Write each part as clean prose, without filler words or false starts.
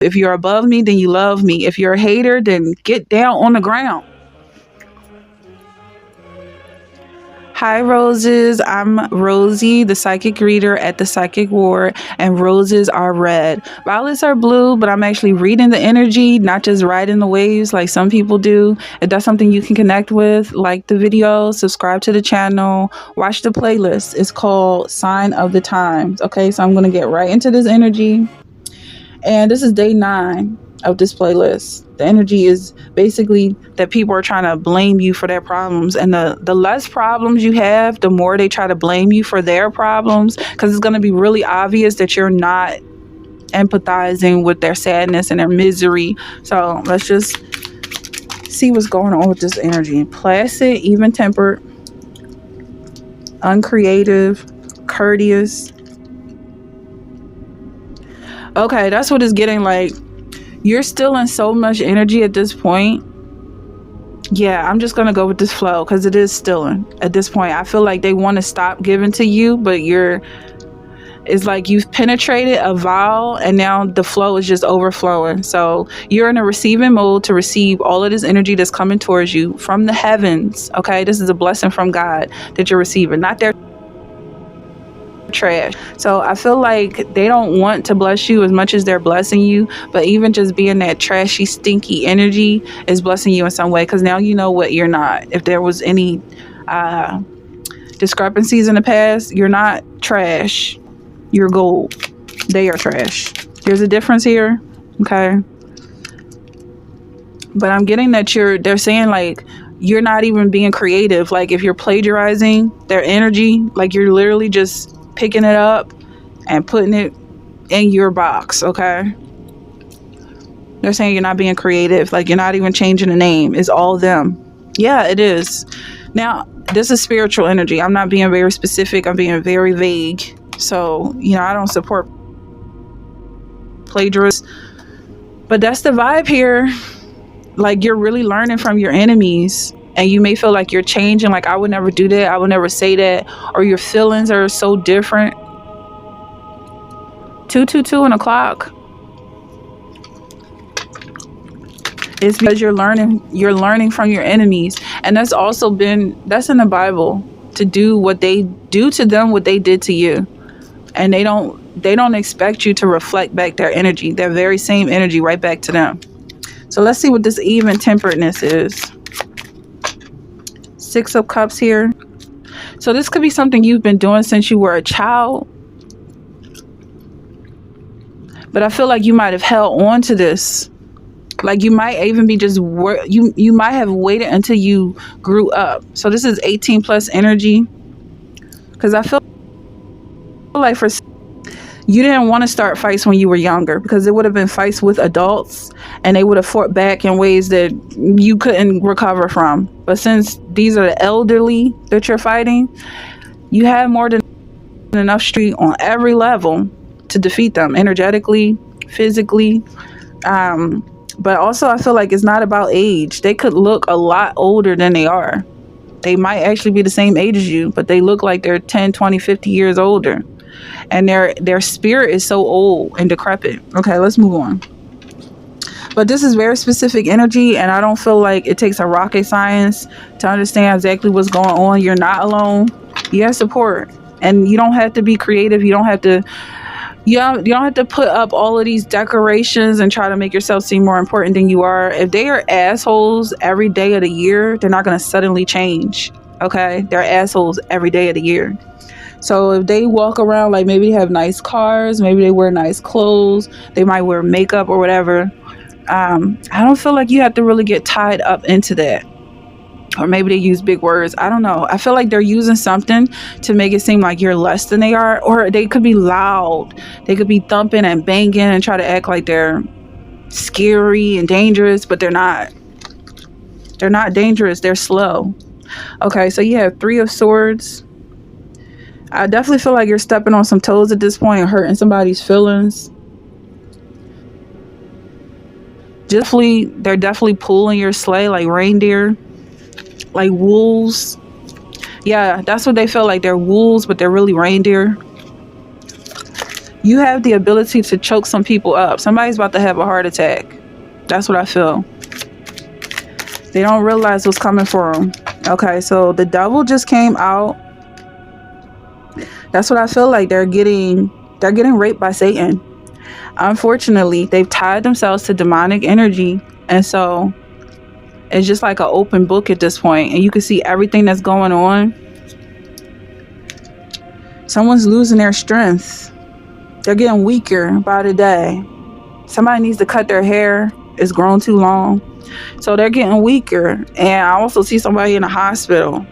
If you're above me, then you love me. If you're a hater, then get down on the ground. Hi, Roses. I'm Rosie, the psychic reader at the Psychic Ward, and roses are red. Violets are blue, but I'm actually reading the energy, not just riding the waves like some people do. If that's something you can connect with, like the video, subscribe to the channel, watch the playlist. It's called Sign of the Times. Okay, so I'm going to get right into this energy. And this is day 9 of this playlist. The energy is basically that people are trying to blame you for their problems. And the less problems you have, the more they try to blame you for their problems. Because it's going to be really obvious that you're not empathizing with their sadness and their misery. So let's just see what's going on with this energy. Placid, even-tempered, uncreative, courteous. Okay, that's what it's getting like. You're still in so much energy at this point. Yeah, I'm just going to go with this flow because it is still in at this point. I feel like they want to stop giving to you, but it's like you've penetrated a vow and now the flow is just overflowing. So you're in a receiving mode to receive all of this energy that's coming towards you from the heavens. Okay, this is a blessing from God that you're receiving, not their trash. So I feel like they don't want to bless you as much as they're blessing you, but even just being that trashy, stinky energy is blessing you in some way, because now you know what you're not. If there was any discrepancies in the past, you're not trash, you're gold. They are trash. There's a difference here. Okay, but I'm getting that they're saying like you're not even being creative. Like if you're plagiarizing their energy, like you're literally just picking it up and putting it in your box. Okay, they're saying you're not being creative, like you're not even changing the name. It's all them. Yeah, it is. Now this is spiritual energy. I'm not being very specific, I'm being very vague. So I don't support plagiarists, but that's the vibe here. Like you're really learning from your enemies. And you may feel like you're changing, like I would never do that, I would never say that, or your feelings are so different. 222 and a clock. It's because you're learning from your enemies. And that's in the Bible, to do what they do to them, what they did to you. And they don't expect you to reflect back their energy, their very same energy right back to them. So let's see what this even temperedness is. 6 of Cups here. So this could be something you've been doing since you were a child. But I feel like you might have held on to this. Like you might even be you might have waited until you grew up. So this is 18 plus energy. Because I feel like you didn't want to start fights when you were younger, because it would have been fights with adults and they would have fought back in ways that you couldn't recover from. But since these are the elderly that you're fighting, you have more than enough street on every level to defeat them energetically, physically. But also I feel like it's not about age. They could look a lot older than they are. They might actually be the same age as you, but they look like they're 10, 20, 50 years older. And their spirit is so old and decrepit. Okay, let's move on. But this is very specific energy, and I don't feel like it takes a rocket science to understand exactly what's going on. You're not alone. You have support, and you don't have to be creative. You don't have to put up all of these decorations and try to make yourself seem more important than you are. If they are assholes every day of the year, they're not going to suddenly change. Okay, they're assholes every day of the year. So if they walk around like maybe they have nice cars, maybe they wear nice clothes, they might wear makeup or whatever. I don't feel like you have to really get tied up into that. Or maybe they use big words. I don't know. I feel like they're using something to make it seem like you're less than they are. Or they could be loud. They could be thumping and banging and try to act like they're scary and dangerous, but they're not. They're not dangerous. They're slow. Okay, so you have 3 of Swords. I definitely feel like you're stepping on some toes at this point and hurting somebody's feelings. They're definitely pulling your sleigh like reindeer, like wolves. Yeah, that's what they feel like. They're wolves, but they're really reindeer. You have the ability to choke some people up. Somebody's about to have a heart attack. That's what I feel. They don't realize what's coming for them. Okay, so the devil just came out. That's what I feel like. They're getting raped by Satan. Unfortunately, they've tied themselves to demonic energy, and so it's just like an open book at this point, and you can see everything that's going on. Someone's losing their strength. They're getting weaker by the day. Somebody needs to cut their hair. It's grown too long. So they're getting weaker. And I also see somebody in a hospital.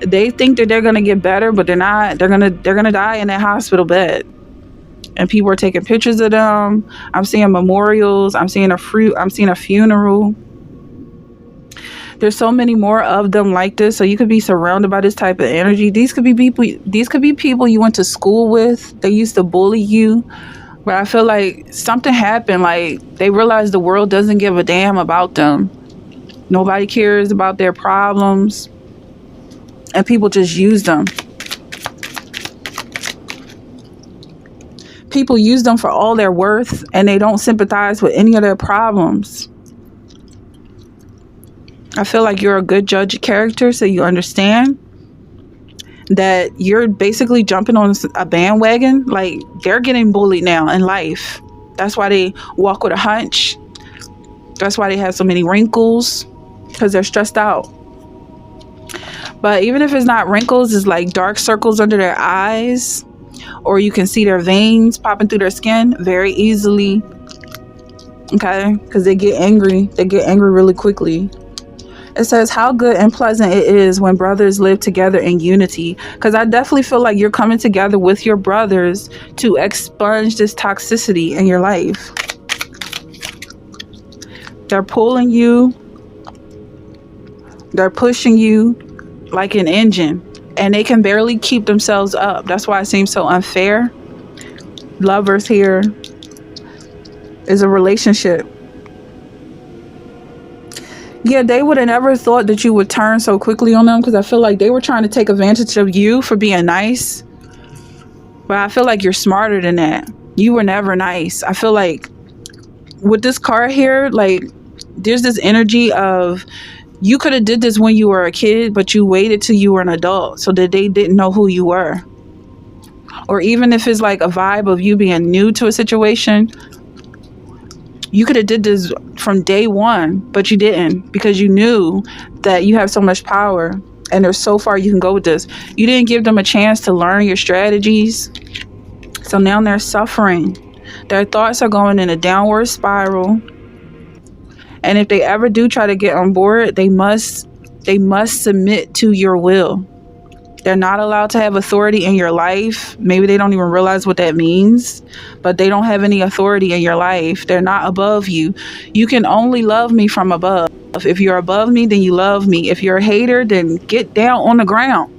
They think that they're gonna get better, but they're not. They're gonna die in that hospital bed. And people are taking pictures of them. I'm seeing memorials. I'm seeing a funeral. There's so many more of them like this, so you could be surrounded by this type of energy. These could be people you went to school with. They used to bully you, but I feel like something happened. Like they realized the world doesn't give a damn about them. Nobody cares about their problems, and people just use them. People use them for all their worth, and they don't sympathize with any of their problems. I feel like you're a good judge of character, so you understand that you're basically jumping on a bandwagon. Like, they're getting bullied now in life. That's why they walk with a hunch. That's why they have so many wrinkles, because they're stressed out. But even if it's not wrinkles, it's like dark circles under their eyes, or you can see their veins popping through their skin very easily. Okay? Because they get angry. They get angry really quickly. It says how good and pleasant it is when brothers live together in unity. Because I definitely feel like you're coming together with your brothers to expunge this toxicity in your life. They're pulling you. They're pushing you like an engine. And they can barely keep themselves up. That's why it seems so unfair. Lovers here is a relationship. Yeah, they would have never thought that you would turn so quickly on them, because I feel like they were trying to take advantage of you for being nice. But I feel like you're smarter than that. You were never nice. I feel like with this card here, like there's this energy of you could have did this when you were a kid, but you waited till you were an adult so that they didn't know who you were. Or even if it's like a vibe of you being new to a situation, you could have did this from day one, but you didn't, because you knew that you have so much power and there's so far you can go with this. You didn't give them a chance to learn your strategies. So now they're suffering. Their thoughts are going in a downward spiral. And if they ever do try to get on board, they must submit to your will. They're not allowed to have authority in your life. Maybe they don't even realize what that means, but they don't have any authority in your life. They're not above you. You can only love me from above. If you're above me, then you love me. If you're a hater, then get down on the ground.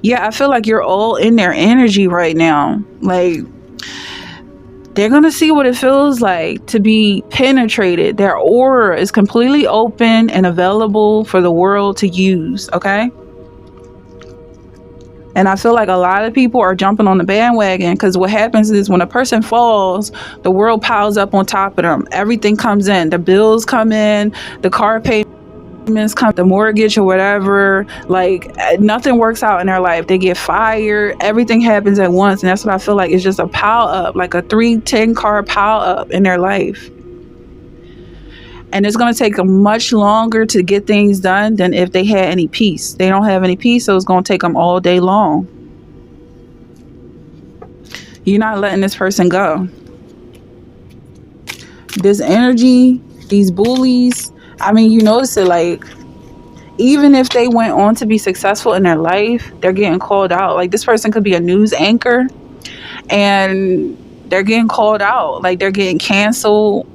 Yeah, I feel like you're all in their energy right now. Like, they're going to see what it feels like to be penetrated. Their aura is completely open and available for the world to use, okay? And I feel like a lot of people are jumping on the bandwagon, because what happens is when a person falls, the world piles up on top of them. Everything comes in. The bills come in, the car payments come, the mortgage or whatever. Like, nothing works out in their life. They get fired. Everything happens at once. And that's what I feel like. It's just a pile up, like a 3-10 car pile up in their life. And it's going to take them much longer to get things done than if they had any peace. They don't have any peace, so it's going to take them all day long. You're not letting this person go. This energy, these bullies, I mean, you notice it, like, even if they went on to be successful in their life, they're getting called out. Like, this person could be a news anchor and they're getting called out. Like, they're getting canceled.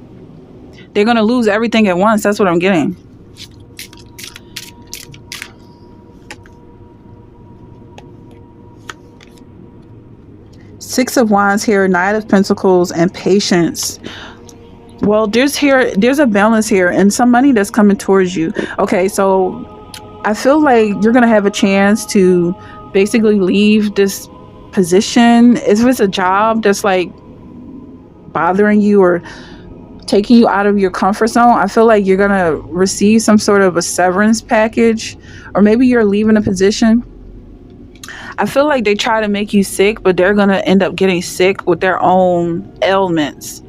They're going to lose everything at once. That's what I'm getting. Six of Wands here, Knight of Pentacles, and Patience. Well, there's a balance here and some money that's coming towards you. Okay, so I feel like you're going to have a chance to basically leave this position. If it's a job that's like bothering you or taking you out of your comfort zone, I feel like you're going to receive some sort of a severance package, or maybe you're leaving a position. I feel like they try to make you sick, but they're going to end up getting sick with their own ailments,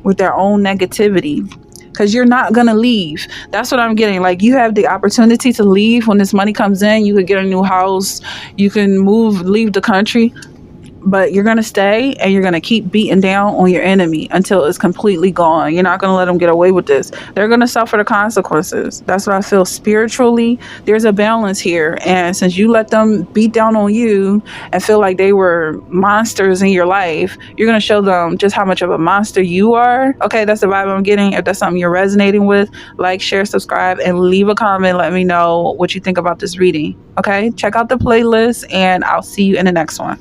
with their own negativity. Because you're not going to leave. That's what I'm getting. Like, you have the opportunity to leave when this money comes in. You could get a new house. You can move, leave the country. But you're going to stay and you're going to keep beating down on your enemy until it's completely gone. You're not going to let them get away with this. They're going to suffer the consequences. That's what I feel spiritually. There's a balance here. And since you let them beat down on you and feel like they were monsters in your life, you're going to show them just how much of a monster you are. Okay, that's the vibe I'm getting. If that's something you're resonating with, like, share, subscribe, and leave a comment. Let me know what you think about this reading. Okay, check out the playlist and I'll see you in the next one.